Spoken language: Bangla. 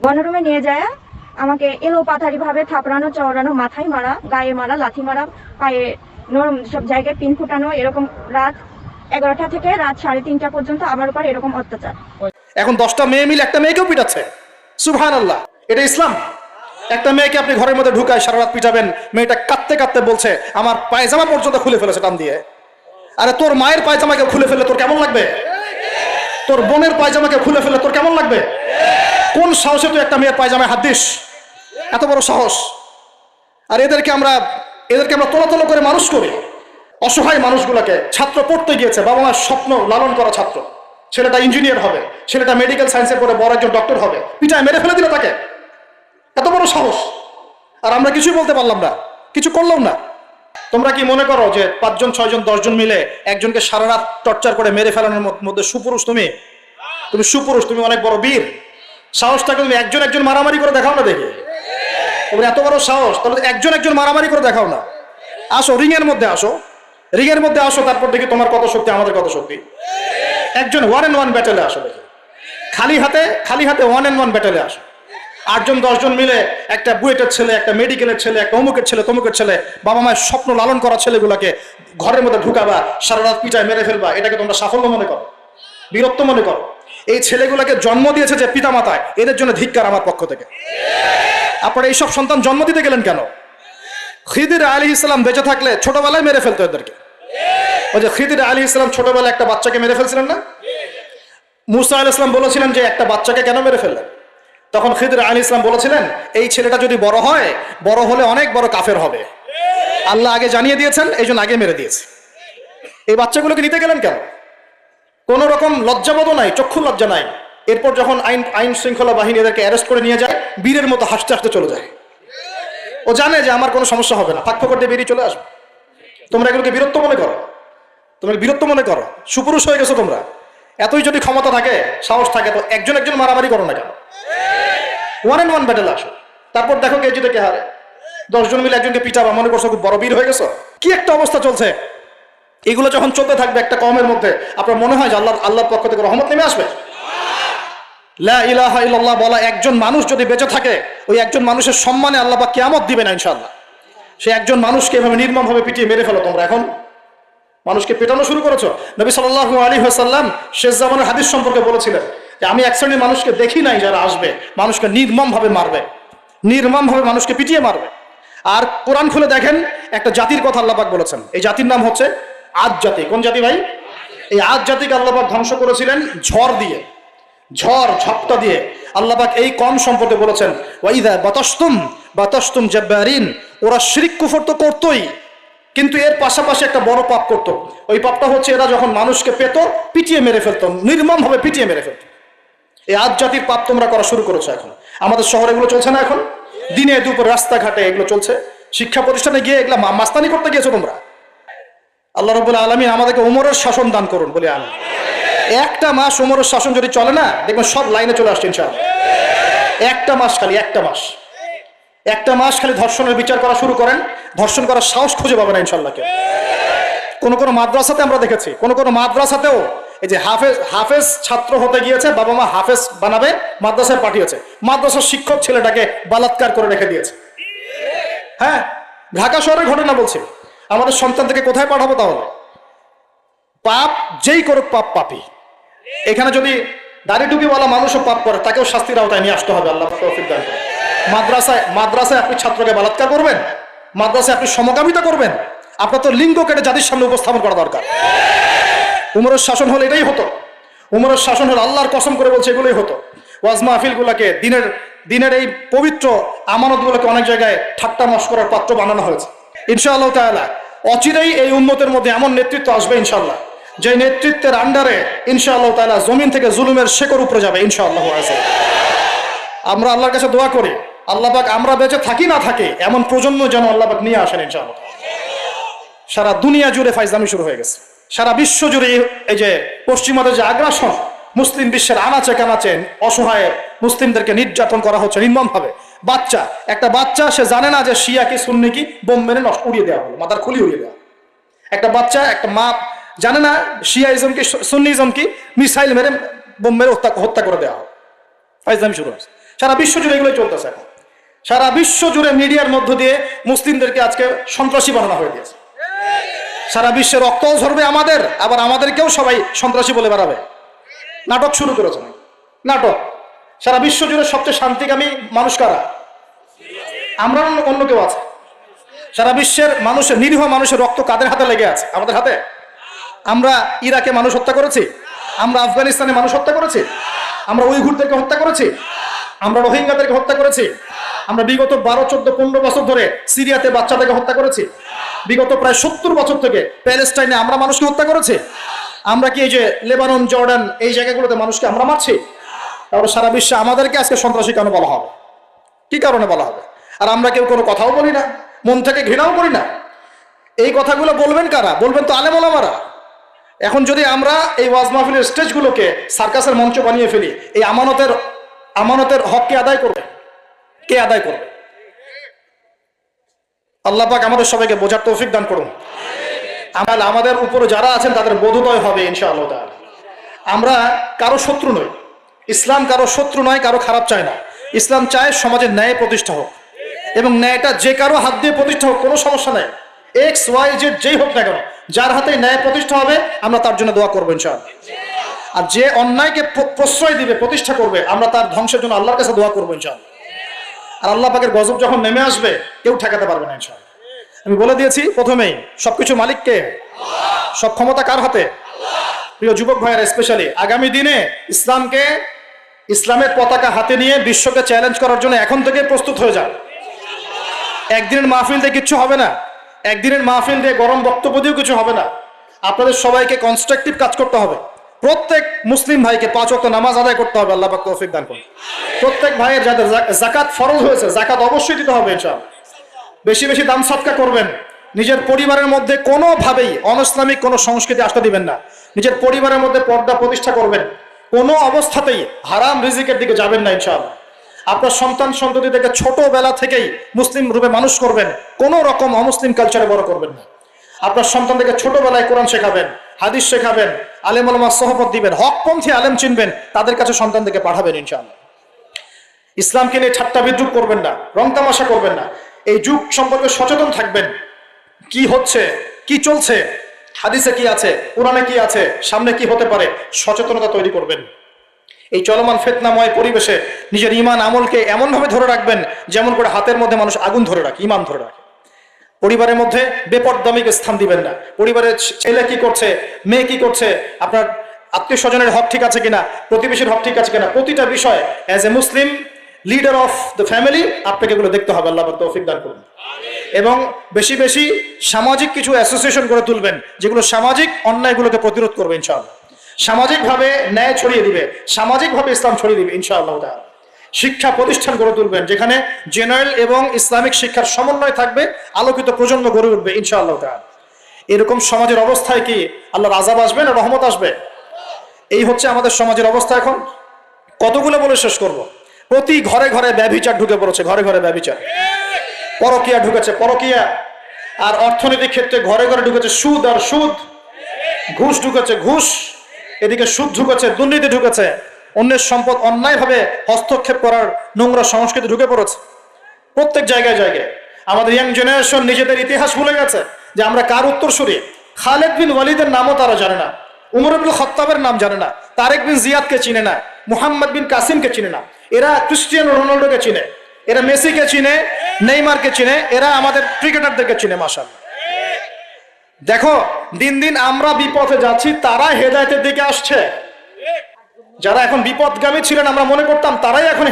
গণরুমে নিয়ে যায় আমাকে এলো পাথারি ভাবে থাপড়ানো, চওড়ানো, মাথায় মারা, গায়ে মারা, লাথি মারা, পায়ে নরম সব জায়গায় পিন ফুটানো, এরকম রাত 11টা থেকে রাত 3:30টা পর্যন্ত আমার উপর এরকম অত্যাচার। এখন 10টা মেয়ে মিলে একটা মেয়েকেও পিটাচ্ছে। সুবহানাল্লাহ, এটা ইসলাম? একটা মেয়েকে আপনি ঘরের মধ্যে ঢুকায় সারা রাত পিটাবেন, মেয়েটা কাঁদতে কাঁদতে বলছে আমার পায়জামা পর্যন্ত খুলে ফেলেছে টান দিয়ে। আরে তোর মায়ের পায়জামাকে খুলে ফেলে তোর কেমন লাগবে? তোর বোনের পায়জামাকে খুলে ফেলে তোর কেমন লাগবে? কোন সাহসে তুই একটা মেয়ের পায়জামায় হাত দিস? এত বড় সাহস! আর এদেরকে আমরা তলা করে মানুষ করি। অসহায় মানুষগুলোকে, ছাত্র পড়তে গিয়েছে, বাবা মার স্বপ্ন লালন করা ছাত্র, ছেলেটা ইঞ্জিনিয়ার হবে, ছেলেটা মেডিকেল সায়েন্সে পড়ে বড় একজন ডক্টর হবে, পিটায় মেরে ফেলে দিল তাকে। এত বড় সাহস! আর আমরা কিছুই বলতে পারলাম না, কিছু করলাম না। তোমরা কি মনে করো যে 5 জন 6 জন 10 জন মিলে একজনকে সারা রাত টর্চার করে মেরে ফেলানোর মধ্যে সুপুরুষ? তুমি সুপুরুষ, তুমি অনেক বড় বীর। সাহসটাকে তুমি একজন মারামারি করে দেখাও না দেখি। তোমার এত বড় সাহস, তাহলে একজন মারামারি করে দেখাও না। আসো রিংয়ের মধ্যে আসো, তারপর দেখি তোমার কত শক্তি, আমাদের কত শক্তি। একজন 1-on-1 ব্যাটেলে আসো দেখি। খালি হাতে 1-on-1 ব্যাটেলে আসো। 8 জন 10 জন মিলে একটা বুয়েটের ছেলে, একটা মেডিকেলের ছেলে, একটা অমুকের ছেলে, তমুকের ছেলে, বাবা মায়ের স্বপ্ন লালন করা ছেলেগুলোকে ঘরের মধ্যে ঢুকাবা, সারা রাত পিটায় মেরে ফেলবা। এটাকে তোমরা সাফল্য মনে করো, বীরত্ব মনে করো? এই ছেলেগুলোকে জন্ম দিয়েছে যে পিতা মাতায়, এদের জন্য ধিক্কার আমার পক্ষ থেকে। আপনারা এইসব সন্তান জন্ম দিতে গেলেন কেন? খিদির আলাইহিস সালাম বেঁচে থাকলে ছোটবেলায় মেরে ফেলতো এদেরকে। ওই যে খিদির আলাইহিস সালাম ছোটবেলায় একটা বাচ্চাকে মেরে ফেলছিলেন না? মুসা আলাইহিস সালাম বলেছিলেন যে একটা বাচ্চাকে কেন মেরে ফেললেন? তখন খিদির আলাইহিস সালাম বলেছিলেন এই ছেলেটা যদি বড় হয়, বড় হলে অনেক বড় কাফের হবে। আল্লাহ আগে জানিয়ে দিয়েছেন, এই জন্য আগে মেরে দিয়েছে। এই বাচ্চাগুলোকে নিতে গেলেন কেন? কোন রকম লজ্জাবোধও নাই, চক্ষু লজ্জা নাই। এরপর যখন আইন শৃঙ্খলা বাহিনী এদেরকে অ্যারেস্ট করে নিয়ে যায়, বীরের মতো হাসতে হাসতে চলে যায়। ও জানে যে আমার কোনো সমস্যা হবে না, ফাঁক ফোকর দিয়ে বেরিয়ে চলে আসবে। তোমরা এগুলোকে বীরত্ব মনে করো? সুপুরুষ হয়ে গেছো তোমরা। এতই যদি ক্ষমতা থাকে, সাহস থাকে, তো একজন মারামারি করো না কেন? 1-on-1 ব্যাটেল আসো, তারপর দেখো কে জিতে কে হারে। 10 জন মিলে একজনকে পিটাবা, মনে করছো খুব বড় বীর হয়ে গেছো? কি একটা অবস্থা চলছে! এগুলো যখন চলতে থাকবে একটা কওমের মধ্যে, আপনার মনে হয় যে আল্লাহর পক্ষ থেকে রহমত নেমে আসবে? লা ইলাহা ইল্লাল্লাহ বলা একজন মানুষ যদি বেঁচে থাকে, ওই একজন মানুষের সম্মানে আল্লাহ পাক কিয়ামত দিবেন ইনশাআল্লাহ। সে একজন মানুষকে এভাবে নির্মমভাবে পিটিয়ে মেরে ফেলো তোমরা। এখন মানুষকে পেটানো শুরু করেছো। নবী সাল্লাল্লাহু আলাইহি ওয়াসাল্লাম শেষ জামানের হাদিস সম্পর্কে বলেছিলেন যে আমি এক শ্রেণীর মানুষকে দেখি নাই যারা আসবে, মানুষকে নির্মমভাবে মারবে, নির্মমভাবে মানুষকে পিটিয়ে মারবে। আর কোরআন খুলে দেখেন, একটা জাতির কথা আল্লাহ পাক বলেছেন। এই জাতির নাম হচ্ছে আদ জাতি। কোন জাতি ভাই? এই আদ জাতিকে আল্লাহ পাক ধ্বংস করেছিলেন ঝড় ঝপ্টা দিয়ে। আল্লাহ পাক এই কম সম্পর্কে বলেছেন ওয়াইদা বাতাসতুম জাব্বারিন। ওরা শিরক কুফর তো করতোই, কিন্তু এর পাশাপাশি একটা বড় পাপ করতো। ওই পাপটা হচ্ছে এরা যখন মানুষকে পেত, পিটিয়ে মেরে ফেলতো, নির্মমভাবে পিটিয়ে মেরে ফেলতো। এই আদ জাতির পাপ তোমরা করা শুরু করেছো। এখন আমাদের শহরে এগুলো চলছে না? এখন দিনে দুপুর রাস্তাঘাটে এগুলো চলছে। শিক্ষা প্রতিষ্ঠানে গিয়ে এগুলা মাস্তানি করতে গিয়েছো তোমরা। আল্লাহ রাব্বুল আলামিন আমাদেরকে ওমরের শাসন দান করুন, বলি আমিন। একটা মাস ওমরের শাসন যদি চলে না, দেখবেন সব লাইনে চলে আসছে ইনশাআল্লাহ। একটা মাস খালি ধর্ষণের বিচার করা শুরু করেন, ধর্ষণ করার সাহস খুঁজে পাবেন না ইনশাআল্লাহ। কোন মাদ্রাসাতে আমরা দেখেছি, কোন মাদ্রাসাতেও এই যে হাফেজ ছাত্র হতে গিয়েছে, বাবা মা হাফেজ বানাবে, মাদ্রাসায় পাঠিয়েছে, মাদ্রাসার শিক্ষক ছেলেটাকে বলাৎকার করে রেখে দিয়েছে। হ্যাঁ, ঢাকা শহরের ঘটনা বলছি। আমাদের সন্তানকে কোথায় পাঠাবো তাহলে? পাপ যেই করুক, পাপী। এখানে যদি দাড়ি টুপিওয়ালা মানুষও পাপ করে, তাকেও শাস্তির আওতায় নিয়ে আসতে হবে। আল্লাহ তৌফিক দান করুন। মাদ্রাসায় আপনি ছাত্রকে বলাৎকার করবেন? মাদ্রাসায় আপনি সমকামিতা করবেন? আপনার তো লিঙ্গ কেটে জাতির সামনে উপস্থাপন করা দরকার। উমরের শাসন হলে এটাই হতো। উমরের শাসন হলে, আল্লাহর কসম করে বলছে, এগুলোই হতো। ওয়াজ মাহফিলগুলোকে, দিনের এই পবিত্র আমানতগুলোকে অনেক জায়গায় ঠাট্টা মশকরার পাত্র বানানো হয়েছে। ইনশাআল্লাহ তাআলা অচিরেই এই উম্মতের মধ্যে এমন নেতৃত্ব আসবে ইনশাআল্লাহ, যে নেতৃত্বের আন্ডারে ইনশাআল্লাহ তাআলা জমিন থেকে জুলুমের শেকড় উপরে যাবে ইনশাআল্লাহ। আমরা আল্লাহর কাছে দোয়া করি, আল্লাহ পাক আমরা বেঁচে থাকি না থাকি এমন প্রজন্ম যেন আল্লাহ পাক নিয়ে আসেন ইনশাআল্লাহ। সারা দুনিয়া জুড়ে ফাইজলামি শুরু হয়ে গেছে, সারা বিশ্ব জুড়ে এই যে পশ্চিমাদের যে আগ্রাসন, মুসলিম বিশ্বের আনাচে কানাচে অসহায় মুসলিমদেরকে নির্যাতন করা হচ্ছে নির্মমভাবে। একটা বাচ্চা সে জানে না যে শিয়া কি সুন্নি কি, বোম মেরে উড়িয়ে দেওয়া হলো, মাথার খুলি উড়িয়ে দেওয়া। একটা মা জানে না শিয়াইজম কি সুন্নিজম কি, মিসাইল মেরে বোম মেরে হত্যা করে দেওয়া হয়। ফাইজলামি শুরু হয়েছে। সারা বিশ্ব জুড়ে এগুলোই চলতেছে এখন। সারা বিশ্ব জুড়ে মিডিয়ার মধ্য দিয়ে মুসলিমদেরকে আজকে সন্ত্রাসী বানানো হয়ে গিয়েছে। সারা বিশ্বে রক্তও ঝরবে আমাদের, আবার আমাদেরকেও সবাই সন্ত্রাসী বলে বেড়াবে। নাটক শুরু করেছে, নাটক। সারা বিশ্ব জুড়ে সবচেয়ে শান্তিকামী মানুষ কারা? আমরা, অন্য কেউ আছে? সারা বিশ্বের মানুষের, নিরীহ মানুষের রক্ত কাদের হাতে লেগে আছে? আমাদের হাতে। আমরা ইরাকে মানুষ হত্যা করেছি, আমরা আফগানিস্তানে মানুষ হত্যা করেছি, আমরা উইঘুরদেরকে হত্যা করেছি, আমরা রোহিঙ্গাদেরকে হত্যা করেছি, আমরা বিগত 12, 14, 15 বছর ধরে সিরিয়াতে বাচ্চাদেরকে হত্যা করেছি, বিগত প্রায় 70 বছর থেকে প্যালেস্টাইনে আমরা মানুষকে হত্যা করেছি। আমরা কি এই যে লেবানন, জর্ডান এই জায়গাগুলোতে মানুষকে আমরা মারছি? তাহলে সারা বিশ্বে আমাদেরকে আজকে সন্ত্রাসী কেন বলা হবে? কি কারণে বলা হবে? আর আমরা কেউ কোনো কথাও বলি না, মন থেকে ঘৃণাও করি না। এই কথাগুলো বলবেন কারা? বলবেন তো আলেম ওলামারা। এখন যদি আমরা এই ওয়াজ মাহফিলের স্টেজগুলোকে সার্কাসের মঞ্চ বানিয়ে ফেলি, এই আমানতের হক কে আদায় করবে? কে আদায় করবে? আল্লাহ পাক আমাদের সবাইকে বোঝার তৌফিক দান করুন। আমাদের উপরে যারা আছেন তাদের বোধোদয় হবে ইনশাআল্লাহ তাআলা। আমরা কারো শত্রু নই, ইসলাম কারো শত্রু নয়, কারো খারাপ চায় না। ইসলাম চায় সমাজের ন্যায় প্রতিষ্ঠা হোক, এবং ন্যায়টা যে কারো হাত দিয়ে প্রতিষ্ঠা হোক, কোনো সমস্যা নাই। এক্স ওয়াই জেড যেই হোক না কেন, যার হাতে ন্যায় প্রতিষ্ঠা হবে আমরা তার জন্য দোয়া করবো ইনশাআল্লাহ। আর যে অন্যায়কে প্রশ্রয় দিবে, প্রতিষ্ঠা করবে, আমরা তার ধ্বংসের জন্য আল্লাহর কাছে দোয়া করবো ইনশাআল্লাহ। আর আল্লাহ পাকের গজব যখন নেমে আসবে কেউ ঠেকাতে পারবে না ইনশাআল্লাহ। আমি বলে দিয়েছি প্রথমেই, সবকিছু মালিক কে? সব ক্ষমতা কার হাতে? প্রিয় যুবক ভাইয়েরা, স্পেশালি আগামী দিনে ইসলামকে, ইসলামের পতাকা হাতে নিয়ে বিশ্বকে চ্যালেঞ্জ করার জন্য এখন থেকে প্রস্তুত হয়ে যান। একদিনের মাহফিল দিয়ে কিচ্ছু হবে না, একদিনের মাহফিল দিয়ে গরম বক্তব্য দিয়েও কিছু হবে না। আপনাদের সবাইকে কনস্ট্রাকটিভ কাজ করতে হবে। প্রত্যেক মুসলিম ভাইকে 5 ওয়াক্ত নামাজ আদায় করতে হবে, আল্লাহ পাক তৌফিক দান করুন। প্রত্যেক ভাইয়ের যাদের যাকাত ফরজ হয়েছে, যাকাত অবশ্যই দিতে হবে ইনশাআল্লাহ। বেশি বেশি দান সদকা করবেন। নিজের পরিবারের মধ্যে কোনোভাবেই অনইসলামিক কোনো সংস্কৃতি আসতে দিবেন না। নিজের পরিবারের মধ্যে পর্দা প্রতিষ্ঠা করবেন। কোনো অবস্থাতেই হারাম রিজিকের দিকে যাবেন না ইনশাআল্লাহ। আপনার সন্তান সন্ততিদেরকে ছোটবেলা থেকেই মুসলিম রূপে মানুষ করবেন, কোনো রকম অমুসলিম কালচারে বড় করবেন না। আপনার সন্তানদেরকে ছোটবেলায় কোরআন শেখাবেন, হাদিস শেখাবেন, আলেম ওলামার সোহবত দিবেন, হকপন্থী আলেম চিনবেন, তাদের কাছে সন্তানদেরকে পাঠাবেন ইনশাআল্লাহ। ইসলামকে নিয়ে ঠাট্টা বিদ্রুপ করবেন না, রং তামাশা করবেন না। এই যুগ সম্পর্কে সচেতন থাকবেন। কি হচ্ছে, কি চলছে, হাদিসে কি আছে, কোরআনে কি আছে, সামনে কি হতে পারে, সচেতনতা তৈরি করবেন। এই চলমান ফিতনাময় পরিবেশে নিজের ঈমান আমলকে এমনভাবে ধরে রাখবেন যেমন করে হাতের মধ্যে মানুষ আগুন ধরে রাখে, ঈমান ধরে রাখে। পরিবারের মধ্যে বেপরদামিকে স্থান দিবেন না। পরিবারের ছেলে কি করছে, মেয়ে কি করছে, আপনার আত্মীয় স্বজনের হক ঠিক আছে কিনা, প্রতিবেশীর হক ঠিক আছে কিনা, প্রতিটা বিষয় as a Muslim leader of the family আপনাকে এগুলো দেখতে হবে। আল্লাহ পাক তৌফিক দান করুন। এবং বেশি বেশি সামাজিক কিছু অ্যাসোসিয়েশন করে তুলবেন যেগুলো সামাজিক অন্যায়গুলোকে প্রতিরোধ করবে ইনশাআল্লাহ। সামাজিকভাবে ন্যায় ছড়িয়ে দিবে, সামাজিকভাবে ইসলাম ছড়িয়ে দিবে ইনশাআল্লাহ তাআলা। শিক্ষা প্রতিষ্ঠান গড়ে তুলবেন যেখানে জেনারেল এবং ইসলামিক শিক্ষার সমন্বয় থাকবে, আলোকিত প্রজন্ম গড়ে উঠবে ইনশাআল্লাহ তাআলা। এরকম সমাজের অবস্থায় কি আল্লাহর আযাব আসবে না রহমত আসবে? এই হচ্ছে আমাদের সমাজের অবস্থা এখন। কতগুলো বলে শেষ করব। প্রতি ঘরে ঘরে ব্যভিচার ঢুকে পড়েছে, ঘরে ঘরে ব্যভিচার, পরকিয়া ঢুকেছে, পরকিয়া। আর অর্থনৈতিক ক্ষেত্রে ঘরে ঘরে ঢুকেছে সুদ আর সুদ, ঘুষ ঢুকেছে, ঘুষ। এদিকে সুদ ঢুকেছে, দুর্নীতি ঢুকেছে, অন্যের সম্পদ অন্যায়ভাবে হস্তক্ষেপ করার নোংরা সংস্কৃতি ঢুকে পড়েছে প্রত্যেক জায়গায় জায়গায়। আমাদের ইয়াং জেনারেশন নিজেদের ইতিহাস ভুলে গেছে যে আমরা কার উত্তরসূরি। খালেদ বিন ওয়ালিদের নামও তারা জানে না, উমর ইবনে খাত্তাবের নাম জানে না, তারেক বিন জিয়াদকে চিনে না, মুহাম্মদ বিন কাসিমকে চিনে না। এরা ক্রিস্টিয়ানো রোনাল্ডোকে চিনে, এরা মেসিকে চিনে, নেইমারকে চিনে, এরা আমাদের ক্রিকেটারদেরকে চিনে। মাশাআল্লাহ। দেখো দিন দিন আমরা বিপথে যাচ্ছি, তারা হেদায়েতের দিকে আসছে। যারা এখন বিপদগামী ছিলেন আমরা মনে করতাম তারাই এখন